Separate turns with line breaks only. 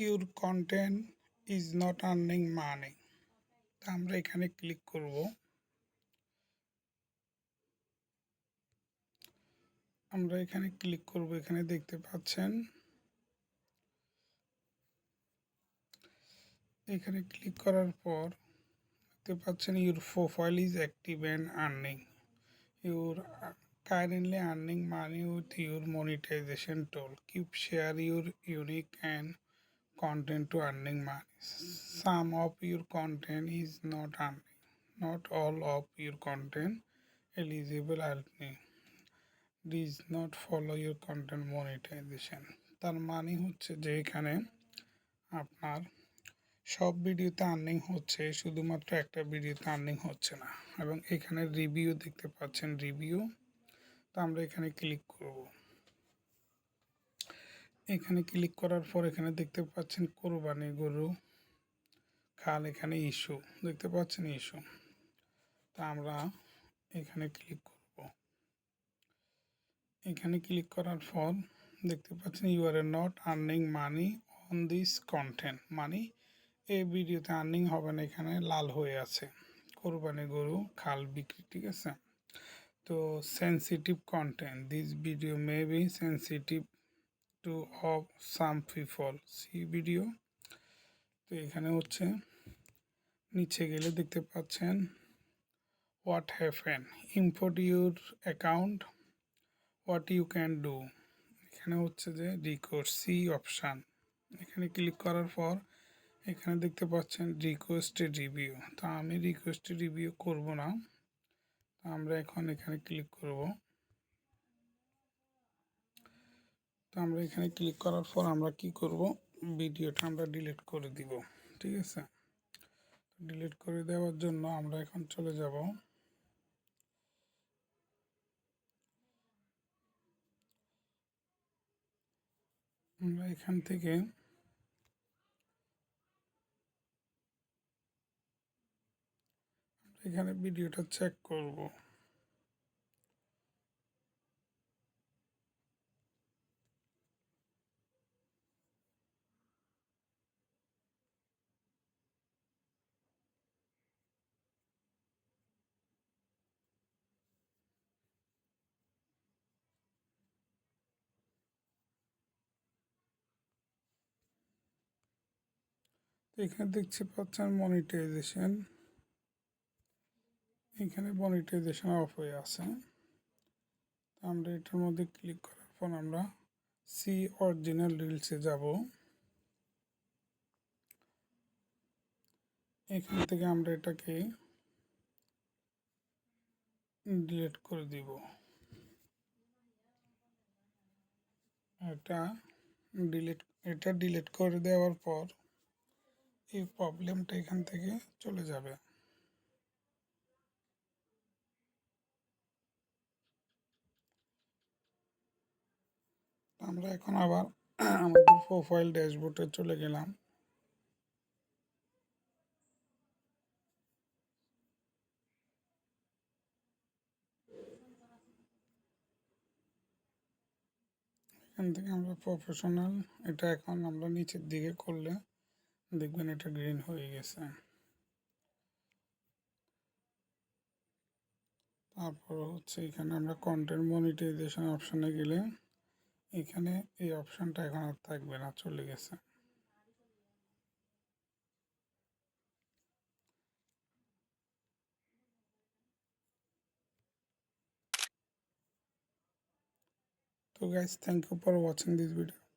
Your content is not earning মানি। আমরা এখানে click করব। এখানে দেখতে পাচ্ছেন, এখানে ক্লিক করার পর দেখতে পাচ্ছেন your profile is active and earning. Your currently earning money with your monetization tool. Keep share your unique and content to earning money. Some of your content is not earning. Not all of your content eligible earning. Does not follow your content monetization. তার মানে হচ্ছে যে এখানে আপনার সব ভিডিওতে earning হচ্ছে, শুধুমাত্র একটা ভিডিওতে আর্নিং হচ্ছে না। এবং এখানে রিভিউ দেখতে পাচ্ছেন, রিভিউ। তো আমরা এখানে ক্লিক করব। এখানে ক্লিক করার পর এখানে দেখতে পাচ্ছেন কোরবানি গরু খাল, এখানে ইস্যু দেখতে পাচ্ছেন, ইস্যু। তা আমরা এখানে ক্লিক করব। এখানে ক্লিক করার পর দেখতে পাচ্ছেন you are not earning money on this content, মানে এই ভিডিওতে আর্নিং হবে না, এখানে লাল হয়ে আছে কোরবানি গরু খাল বিক্রি, ঠিক আছে। তো sensitive content, this video may be sensitive to of some people, see video. তো এখানে হচ্ছে নিচে গেলে দেখতে পাচ্ছেন what happen, import your account, what you can do. এখানে হচ্ছে যে রিকোয়েস্ট, সি অপশান। এখানে ক্লিক করার পর এখানে দেখতে পাচ্ছেন রিকোয়েস্টেড রিভিউ। তো আমি রিকোয়েস্টেড রিভিউ করব না, আমরা এখন এখানে ক্লিক করব। তো আমরা এখানে ক্লিক করার পর আমরা কি করব, ভিডিওটা আমরা ডিলিট করে দিব, ঠিক আছে। ডিলিট করে দেওয়ার জন্য আমরা এখন চলে যাব আমরা এখান থেকে এখানে ভিডিওটা চেক করব। এখানে দেখতে পাচ্ছেন মনিটাইজেশন, এখানে মনিটাইজেশন অফ হয়ে আছে। আমরা এটার মধ্যে ক্লিক করার পর আমরা সি অরিজিনাল রিলসে যাব। এখান থেকে আমরা এটাকে ডিলিট করে দিব। এটা ডিলিট করে দেওয়ার পর এই প্রবলেমটা এখান থেকে চলে যাবে। আমরা এখন আবার আমাদের প্রোফাইল ড্যাশবোর্ডে চলে গেলাম। এখান থেকে আমরা প্রফেশনাল, এটা এখন আমরা নিচের দিকে করলে দেখবেন এটা গ্রিন হয়ে গেছে। তারপর হচ্ছে এখানে আমরা কন্টেন্ট মনিটাইজেশন অপশানে গেলে এখানে এই অপশানটা এখন আর থাকবে না, চলে গেছে। So guys, thank you for watching this video.